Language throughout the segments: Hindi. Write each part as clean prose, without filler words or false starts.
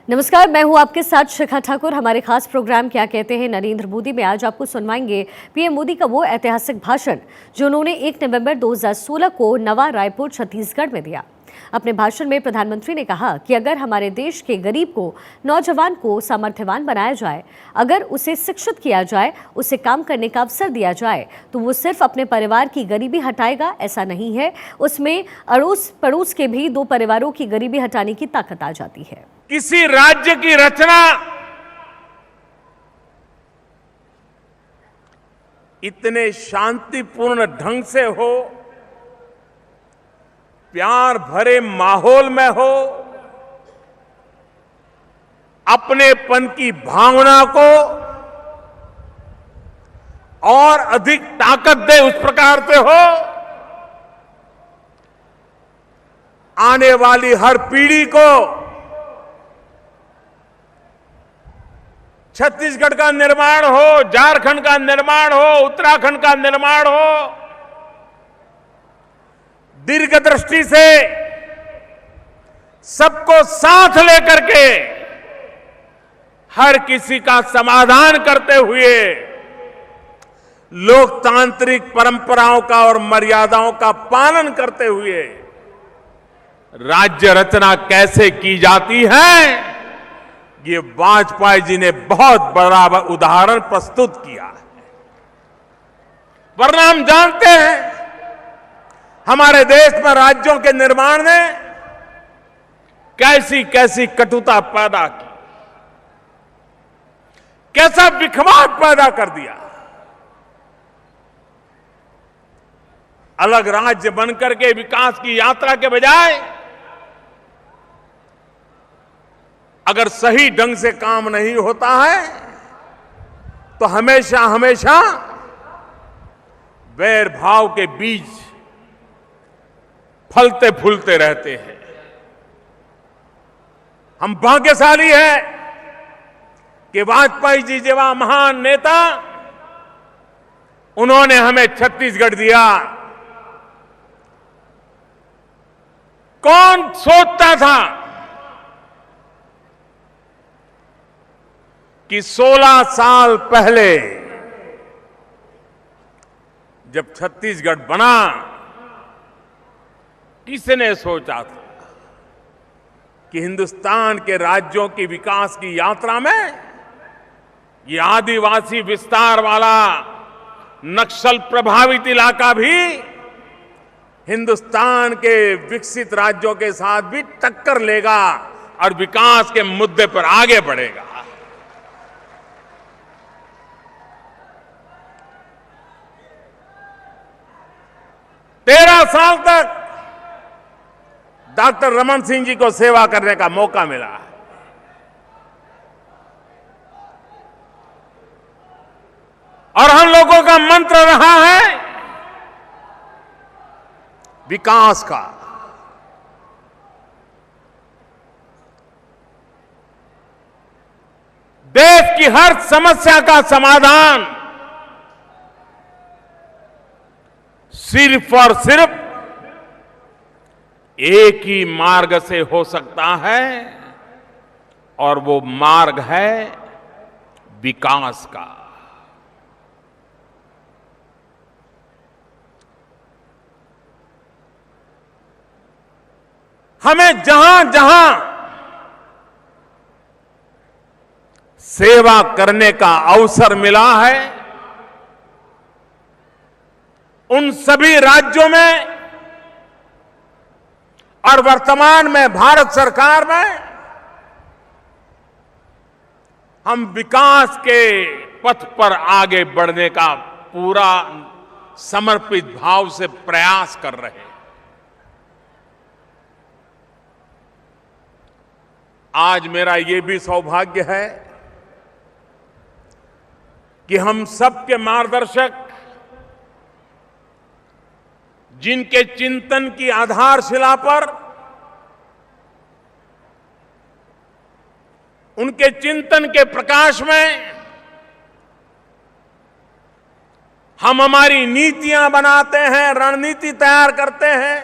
नमस्कार, मैं हूं आपके साथ शिखा ठाकुर। हमारे खास प्रोग्राम क्या कहते हैं नरेंद्र मोदी में आज आपको सुनवाएंगे पीएम मोदी का वो ऐतिहासिक भाषण जो उन्होंने 1 नवंबर 2016 को नवा रायपुर छत्तीसगढ़ में दिया। अपने भाषण में प्रधानमंत्री ने कहा कि अगर हमारे देश के गरीब को, नौजवान को सामर्थ्यवान बनाया जाए, अगर उसे शिक्षित किया जाए, उसे काम करने का अवसर दिया जाए, तो वो सिर्फ अपने परिवार की गरीबी हटाएगा ऐसा नहीं है, उसमें अड़ोस पड़ोस के भी 2 परिवारों की गरीबी हटाने की ताकत आ जाती है। किसी राज्य की रचना इतने शांतिपूर्ण ढंग से हो, प्यार भरे माहौल में हो, अपनेपन की भावना को और अधिक ताकत दे उस प्रकार से हो, आने वाली हर पीढ़ी को छत्तीसगढ़ का निर्माण हो, झारखंड का निर्माण हो, उत्तराखंड का निर्माण हो, दीर्घदृष्टि से सबको साथ लेकर के हर किसी का समाधान करते हुए लोकतांत्रिक परंपराओं का और मर्यादाओं का पालन करते हुए राज्य रचना कैसे की जाती है, ये वाजपेयी जी ने बहुत बड़ा उदाहरण प्रस्तुत किया है। वरना हम जानते हैं हमारे देश में राज्यों के निर्माण ने कैसी कैसी कटुता पैदा की, कैसा विखवाद पैदा कर दिया। अलग राज्य बनकर के विकास की यात्रा के बजाय अगर सही ढंग से काम नहीं होता है तो हमेशा हमेशा वैर भाव के बीज फलते फूलते रहते हैं। हम भाग्यशाली हैं कि वाजपेयी जी जैसा महान नेता उन्होंने हमें छत्तीसगढ़ दिया। कौन सोचता था कि 16 साल पहले जब छत्तीसगढ़ बना, किसने सोचा था कि हिंदुस्तान के राज्यों की विकास की यात्रा में ये आदिवासी विस्तार वाला नक्सल प्रभावित इलाका भी हिंदुस्तान के विकसित राज्यों के साथ भी टक्कर लेगा और विकास के मुद्दे पर आगे बढ़ेगा। 13 साल तक डॉक्टर रमन सिंह जी को सेवा करने का मौका मिला है। और हम लोगों का मंत्र रहा है विकास का। देश की हर समस्या का समाधान सिर्फ और सिर्फ एक ही मार्ग से हो सकता है और वो मार्ग है विकास का। हमें जहां जहां सेवा करने का अवसर मिला है उन सभी राज्यों में और वर्तमान में भारत सरकार में हम विकास के पथ पर आगे बढ़ने का पूरा समर्पित भाव से प्रयास कर रहे हैं। आज मेरा ये भी सौभाग्य है कि हम सबके मार्गदर्शक जिनके चिंतन की आधारशिला पर, उनके चिंतन के प्रकाश में हम हमारी नीतियां बनाते हैं, रणनीति तैयार करते हैं,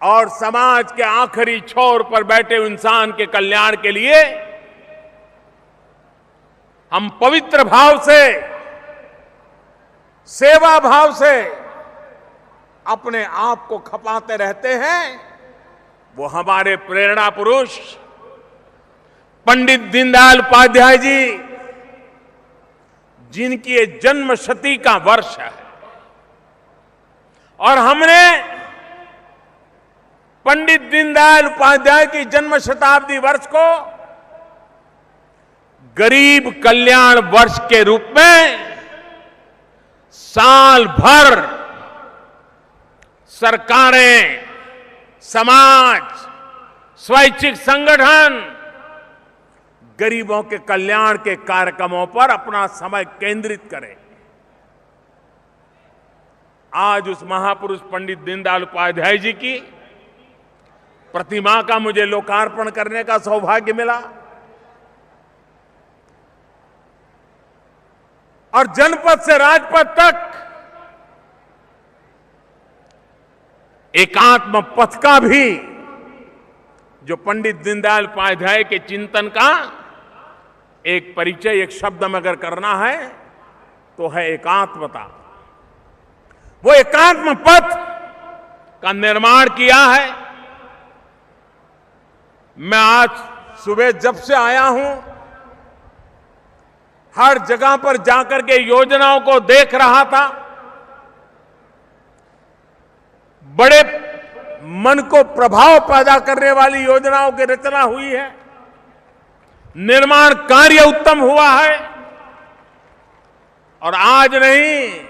और समाज के आखिरी छोर पर बैठे इंसान के कल्याण के लिए हम पवित्र भाव से, सेवा भाव से अपने आप को खपाते रहते हैं, वो हमारे प्रेरणा पुरुष पंडित दीनदयाल उपाध्याय जी, जिनकी ये जन्म शती का वर्ष है, और हमने पंडित दीनदयाल उपाध्याय की जन्म शताब्दी वर्ष को गरीब कल्याण वर्ष के रूप में साल भर सरकारें, समाज, स्वैच्छिक संगठन गरीबों के कल्याण के कार्यक्रमों पर अपना समय केंद्रित करें। आज उस महापुरुष पंडित दीनदयाल उपाध्याय जी की प्रतिमा का मुझे लोकार्पण करने का सौभाग्य मिला और जनपद से राजपथ तक एकात्म पथ का भी, जो पंडित दीनदयाल उपाध्याय के चिंतन का एक परिचय, एक शब्द में अगर करना है तो है एकात्मता। वो एकात्म पथ का निर्माण किया है। मैं आज सुबह जब से आया हूं, हर जगह पर जाकर के योजनाओं को देख रहा था। बड़े मन को प्रभाव पैदा करने वाली योजनाओं की रचना हुई है, निर्माण कार्य उत्तम हुआ है। और आज नहीं,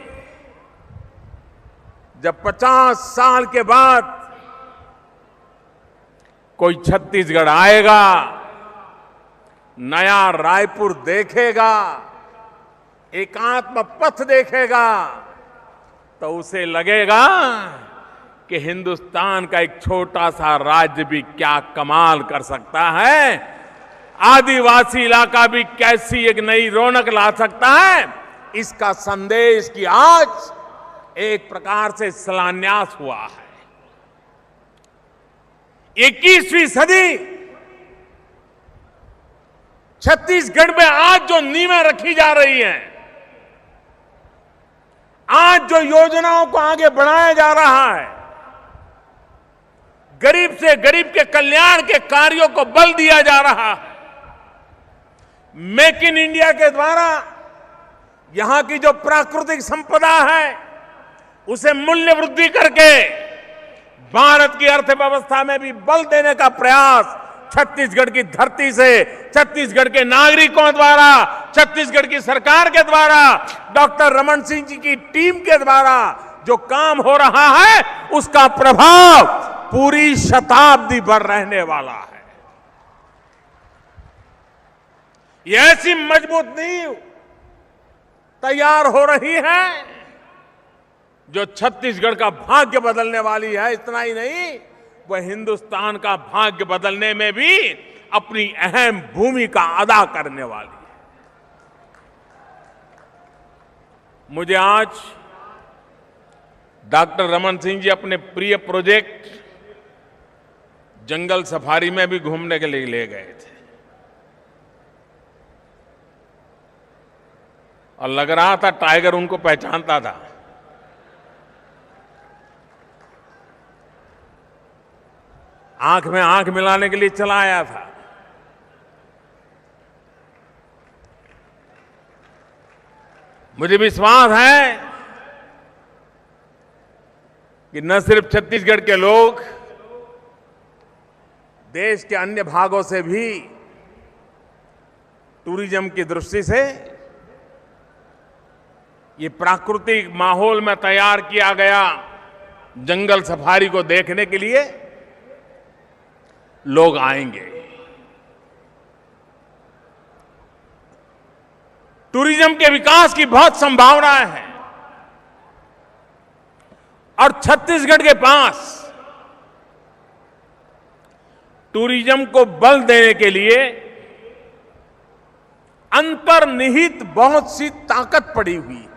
जब 50 साल के बाद कोई छत्तीसगढ़ आएगा, नया रायपुर देखेगा, एकात्म पथ देखेगा, तो उसे लगेगा कि हिंदुस्तान का एक छोटा सा राज्य भी क्या कमाल कर सकता है, आदिवासी इलाका भी कैसी एक नई रौनक ला सकता है। इसका संदेश कि आज एक प्रकार से शिलान्यास हुआ है। 21वीं सदी छत्तीसगढ़ में आज जो नींवें रखी जा रही हैं, आज जो योजनाओं को आगे बढ़ाया जा रहा है, गरीब से गरीब के कल्याण के कार्यों को बल दिया जा रहा है, मेक इन इंडिया के द्वारा यहां की जो प्राकृतिक संपदा है उसे मूल्य वृद्धि करके भारत की अर्थव्यवस्था में भी बल देने का प्रयास छत्तीसगढ़ की धरती से, छत्तीसगढ़ के नागरिकों द्वारा, छत्तीसगढ़ की सरकार के द्वारा, डॉक्टर रमन सिंह जी की टीम के द्वारा जो काम हो रहा है, उसका प्रभाव पूरी शताब्दी भर रहने वाला है। ये ऐसी मजबूत नींव तैयार हो रही है जो छत्तीसगढ़ का भाग्य बदलने वाली है। इतना ही नहीं, वह हिंदुस्तान का भाग्य बदलने में भी अपनी अहम भूमिका अदा करने वाली है। मुझे आज डॉक्टर रमन सिंह जी अपने प्रिय प्रोजेक्ट जंगल सफारी में भी घूमने के लिए ले गए थे और लग रहा था टाइगर उनको पहचानता था। आंख में आंख मिलाने के लिए चला आया था। मुझे विश्वास है कि न सिर्फ छत्तीसगढ़ के लोग, देश के अन्य भागों से भी टूरिज्म की दृष्टि से ये प्राकृतिक माहौल में तैयार किया गया जंगल सफारी को देखने के लिए लोग आएंगे। टूरिज्म के विकास की बहुत संभावनाएं हैं और छत्तीसगढ़ के पास टूरिज्म को बल देने के लिए अंतर्निहित बहुत सी ताकत पड़ी हुई है।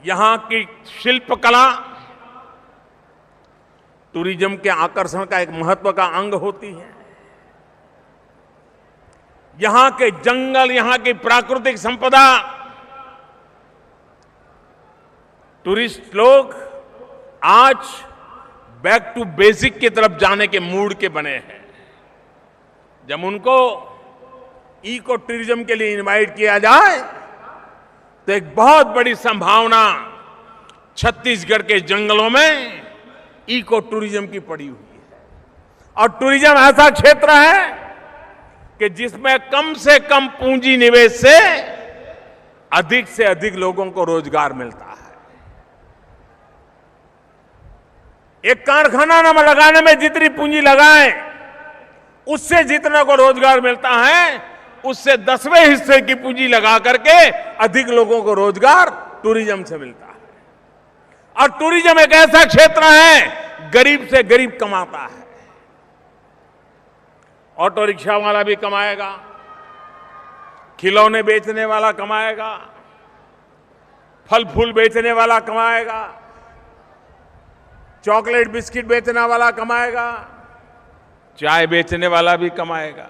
यहां की शिल्पकला, टूरिज्म के आकर्षण का एक महत्व का अंग होती है। यहां के जंगल, यहां की प्राकृतिक संपदा, टूरिस्ट लोग आज बैक टू बेसिक की तरफ जाने के मूड के बने हैं। जब उनको इको टूरिज्म के लिए इनवाइट किया जाए तो एक बहुत बड़ी संभावना छत्तीसगढ़ के जंगलों में इको टूरिज्म की पड़ी हुई है। और टूरिज्म ऐसा क्षेत्र है कि जिसमें कम से कम पूंजी निवेश से अधिक लोगों को रोजगार मिलता है। एक कारखाना लगाने में जितनी पूंजी लगाएं, उससे जितना को रोजगार मिलता है, उससे 10वें हिस्से की पूंजी लगा करके अधिक लोगों को रोजगार टूरिज्म से मिलता है। और टूरिज्म एक ऐसा क्षेत्र है, गरीब से गरीब कमाता है। ऑटो रिक्शा वाला भी कमाएगा, खिलौने बेचने वाला कमाएगा, फल फूल बेचने वाला कमाएगा, चॉकलेट बिस्किट बेचने वाला कमाएगा, चाय बेचने वाला भी कमाएगा।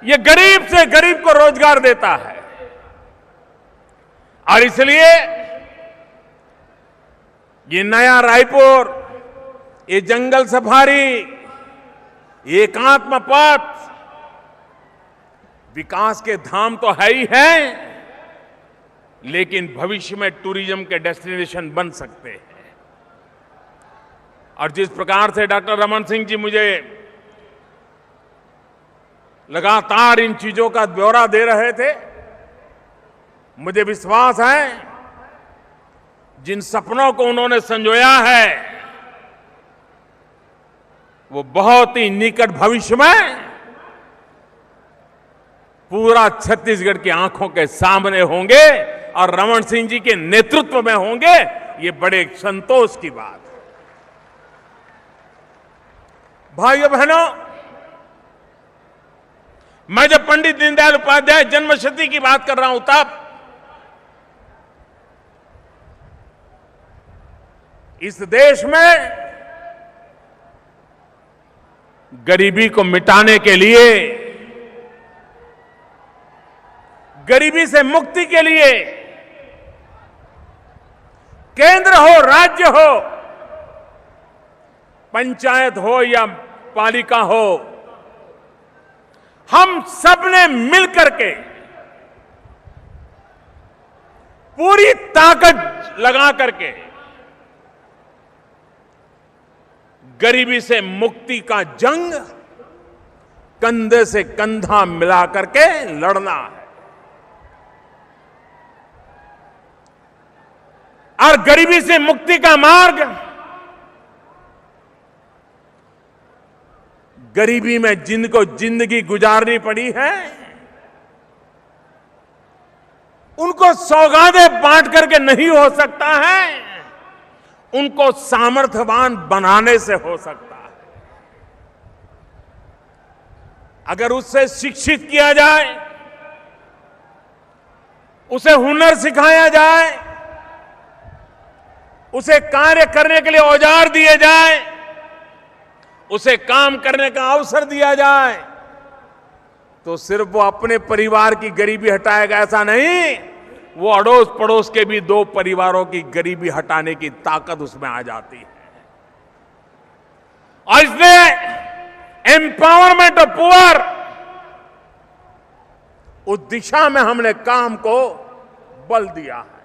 ये गरीब से गरीब को रोजगार देता है। और इसलिए ये नया रायपुर, ये जंगल सफारी, ये एकात्म पथ विकास के धाम तो है ही है, लेकिन भविष्य में टूरिज्म के डेस्टिनेशन बन सकते हैं। और जिस प्रकार से डॉक्टर रमन सिंह जी मुझे लगातार इन चीजों का ब्यौरा दे रहे थे, मुझे विश्वास है जिन सपनों को उन्होंने संजोया है वो बहुत ही निकट भविष्य में पूरा छत्तीसगढ़ की आंखों के सामने होंगे और रमन सिंह जी के नेतृत्व में होंगे। ये बड़े संतोष की बात है। भाइयों बहनों, मैं जब पंडित दीनदयाल उपाध्याय जन्मशती की बात कर रहा हूं, तब इस देश में गरीबी को मिटाने के लिए, गरीबी से मुक्ति के लिए, केंद्र हो, राज्य हो, पंचायत हो या पालिका हो, हम सबने मिलकर के पूरी ताकत लगा करके गरीबी से मुक्ति का जंग कंधे से कंधा मिला करके लड़ना है। और गरीबी से मुक्ति का मार्ग गरीबी में जिनको जिंदगी गुजारनी पड़ी है, उनको सौगातें बांट करके नहीं हो सकता है, उनको सामर्थ्यवान बनाने से हो सकता है। अगर उससे शिक्षित किया जाए, उसे हुनर सिखाया जाए, उसे कार्य करने के लिए औजार दिए जाए, उसे काम करने का अवसर दिया जाए, तो सिर्फ वो अपने परिवार की गरीबी हटाएगा ऐसा नहीं, वो अड़ोस पड़ोस के भी 2 परिवारों की गरीबी हटाने की ताकत उसमें आ जाती है। और इसलिए एम्पावरमेंट ऑफ पुअर, उस दिशा में हमने काम को बल दिया है।